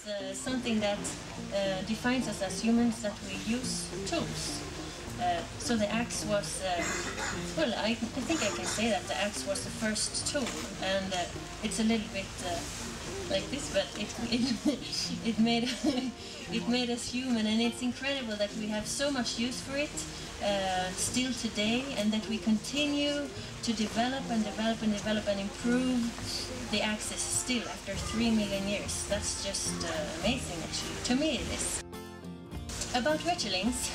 it's something that defines us as humans, that we use tools. So the axe was, well, I think I can say that the axe was the first tool, and it's a little bit like this, but it made it made us human, and it's incredible that we have so much use for it still today, and that we continue to develop and develop and develop and improve the axes still after 3 million years. That's just amazing, actually. To me it is. About Wetterlings,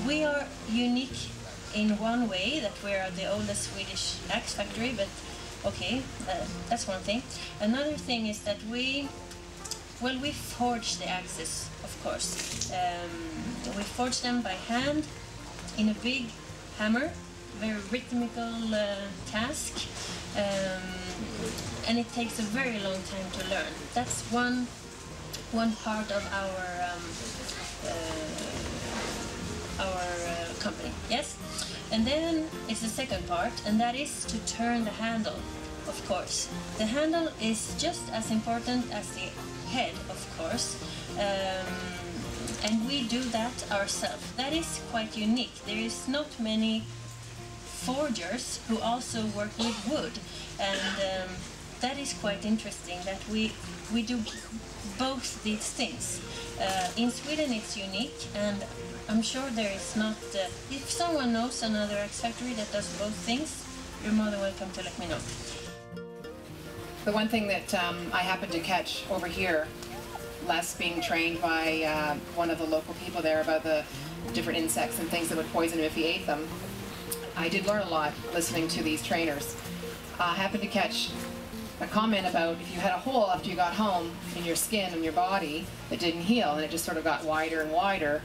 we are unique in one way, that we are the oldest Swedish axe factory, but okay, that's one thing. Another thing is that we forge the axes, of course. We forge them by hand in a big hammer, very rhythmical task, and it takes a very long time to learn. That's one part of our company, yes? And then it's the second part, and that is to turn the handle, of course. The handle is just as important as the head, of course, and we do that ourselves. That is quite unique. There is not many forgers who also work with wood, and that is quite interesting that we do both these things. In Sweden it's unique, and I'm sure there is not, if someone knows another axe factory that does both things, you're more than welcome to let me know. The one thing that I happened to catch over here, Les being trained by one of the local people there about the different insects and things that would poison him if he ate them, I did learn a lot listening to these trainers. I happened to catch a comment about if you had a hole after you got home in your skin and your body that didn't heal, and it just sort of got wider and wider,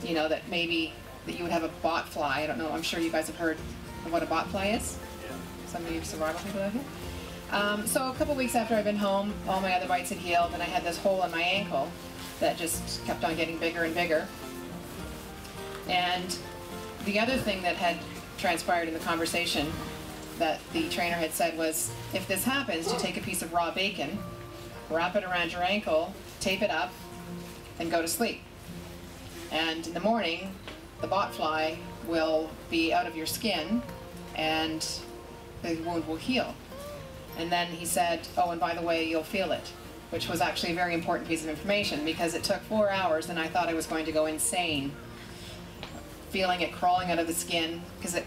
you know, that maybe that you would have a bot fly. I don't know, I'm sure you guys have heard of what a bot fly is. Yeah. Some of you survival people out here. So a couple weeks after I'd been home, all my other bites had healed, and I had this hole in my ankle that just kept on getting bigger and bigger. And the other thing that had transpired in the conversation that the trainer had said was, if this happens, to take a piece of raw bacon, wrap it around your ankle, tape it up, and go to sleep. And in the morning, the bot fly will be out of your skin, and the wound will heal. And then he said, oh, and by the way, you'll feel it, which was actually a very important piece of information, because it took 4 hours and I thought I was going to go insane, feeling it crawling out of the skin, because it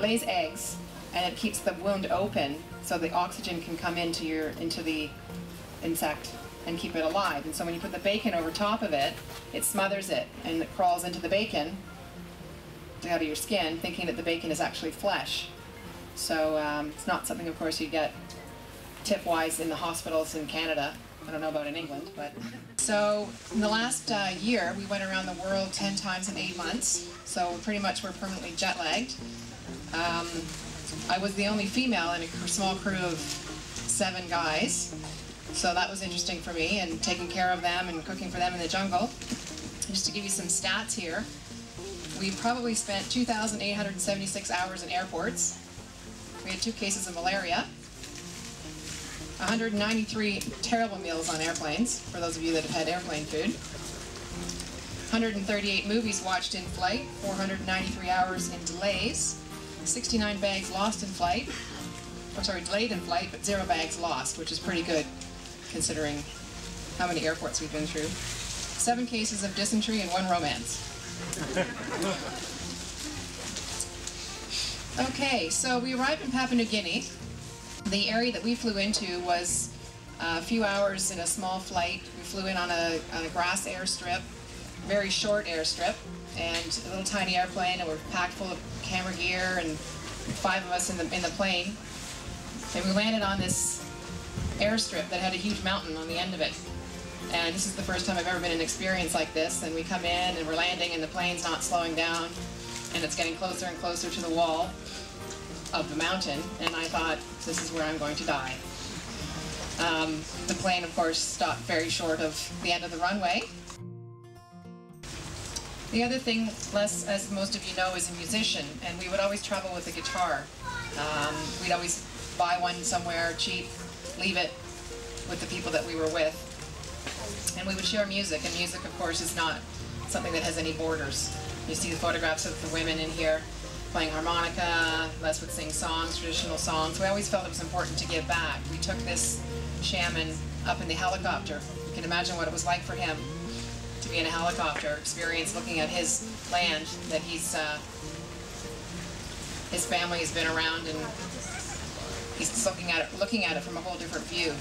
lays eggs, and it keeps the wound open so the oxygen can come into the insect and keep it alive. And so when you put the bacon over top of it, it smothers it, and it crawls into the bacon out of your skin, thinking that the bacon is actually flesh. So it's not something, of course, you get tip-wise in the hospitals in Canada. I don't know about in England, but... So in the last year, we went around the world 10 times in 8 months, so pretty much we're permanently jet-lagged. I was the only female in a small crew of 7 guys, so that was interesting for me, and taking care of them and cooking for them in the jungle. Just to give you some stats here, we probably spent 2,876 hours in airports. We had 2 cases of malaria, 193 terrible meals on airplanes, for those of you that have had airplane food, 138 movies watched in flight, 493 hours in delays, 69 bags lost in flight, or sorry, delayed in flight, but 0 bags lost, which is pretty good considering how many airports we've been through. 7 cases of dysentery and 1 romance. Okay, so we arrived in Papua New Guinea. The area that we flew into was a few hours in a small flight. We flew in on a grass airstrip, very short airstrip, and a little tiny airplane, and we're packed full of camera gear, and 5 of us in the plane. And we landed on this airstrip that had a huge mountain on the end of it. And this is the first time I've ever been in an experience like this. And we come in and we're landing and the plane's not slowing down, and it's getting closer and closer to the wall of the mountain, and I thought, this is where I'm going to die. The plane, of course, stopped very short of the end of the runway. The other thing, Les, as most of you know, is a musician, and we would always travel with a guitar. We'd always buy one somewhere cheap, leave it with the people that we were with. And we would share music, and music, of course, is not something that has any borders. You see the photographs of the women in here playing harmonica. Les would sing songs, traditional songs. We always felt it was important to give back. We took this shaman up in the helicopter. You can imagine what it was like for him to be in a helicopter, experience looking at his land that his family has been around, and he's looking at it from a whole different view.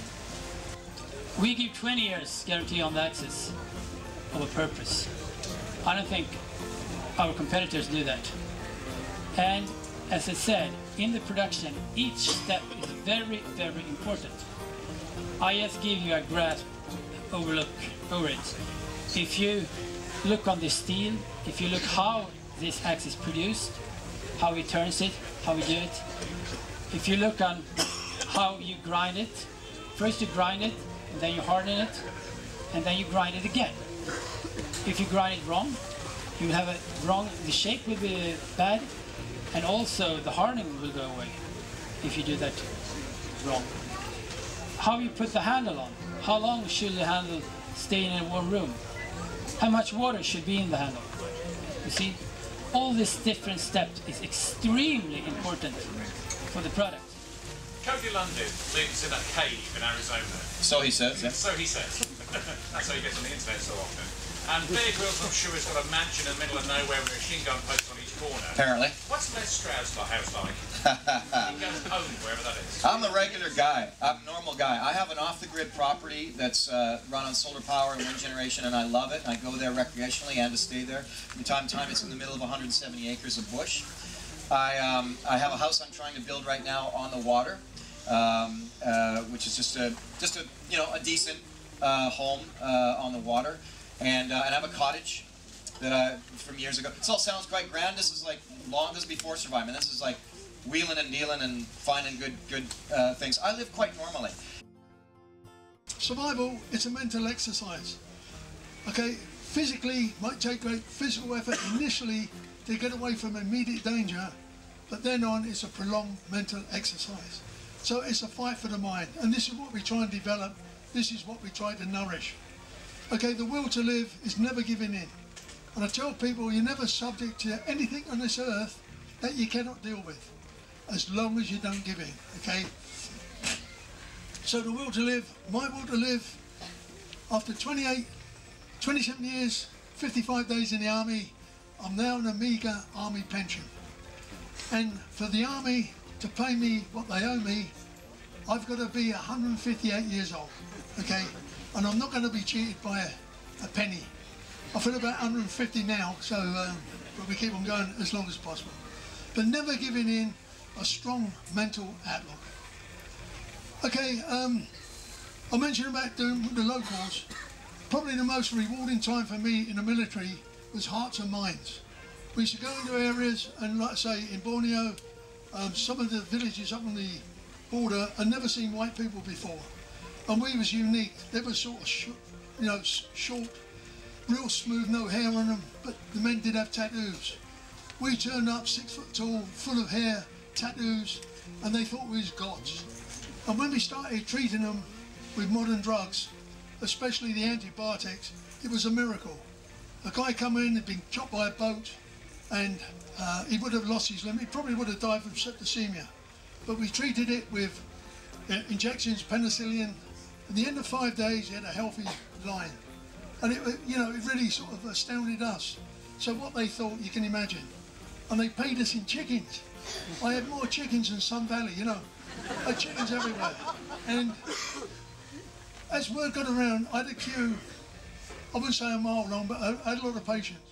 We give 20 years guarantee on the access of a purpose. I don't think our competitors do that. And as I said, in the production, each step is very, very important. I just give you a grasp over it. If you look on the steel, if you look how this axe is produced, how he turns it, how we do it. If you look on how you grind it, first you grind it, and then you harden it, and then you grind it again. If you grind it wrong, you will have a wrong, the shape will be bad, and also the hardening will go away if you do that wrong. How you put the handle on, how long should the handle stay in a warm room? How much water should be in the handle? You see, all these different steps is extremely important for the product. Cody London lives in a cave in Arizona. So he says, yeah. So he says. That's how he gets on the internet so often. And Bear Grylls, I'm sure, has got a mansion in the middle of nowhere with a machine gun post on each corner. Apparently. What's Les Stroud's house like? He goes home, wherever that is. I'm the regular guy. I'm a normal guy. I have an off-the-grid property that's run on solar power and wind generation, and I love it. I go there recreationally and to stay there. From time to time, it's in the middle of 170 acres of bush. I have a house I'm trying to build right now on the water, which is just a decent home on the water. And I have a cottage that from years ago. This all sounds quite grand. This is like this is before surviving. This is like wheeling and dealing and finding good things. I live quite normally. Survival, it's a mental exercise. Okay, physically might take great physical effort initially to get away from immediate danger, but then on it's a prolonged mental exercise. So it's a fight for the mind, and this is what we try and develop. This is what we try to nourish. Okay, the will to live is never giving in. And I tell people you're never subject to anything on this earth that you cannot deal with, as long as you don't give in, okay? So the will to live, my will to live, after 27 years, 55 days in the army, I'm now on a meagre army pension. And for the army to pay me what they owe me, I've got to be 158 years old, okay? And I'm not going to be cheated by a penny. I feel about 150 now, so but we keep on going as long as possible. But never giving in, a strong mental outlook. Okay, I mentioned about doing the locals. Probably the most rewarding time for me in the military was hearts and minds. We used to go into areas, and like I say, in Borneo, some of the villages up on the border, I'd never seen white people before. And we was unique. They were sort of short, real smooth, no hair on them, but the men did have tattoos. We turned up 6 foot tall, full of hair, tattoos, and they thought we was gods. And when we started treating them with modern drugs, especially the antibiotics, it was a miracle. A guy come in, had been chopped by a boat, and he would have lost his limb. He probably would have died from septicemia. But we treated it with injections, penicillin. At the end of 5 days, he had a healthy line. And it really sort of astounded us. So what they thought, you can imagine. And they paid us in chickens. I had more chickens than Sun Valley, I had chickens everywhere. And as word got around, I had a queue, I wouldn't say a mile long, but I had a lot of patients.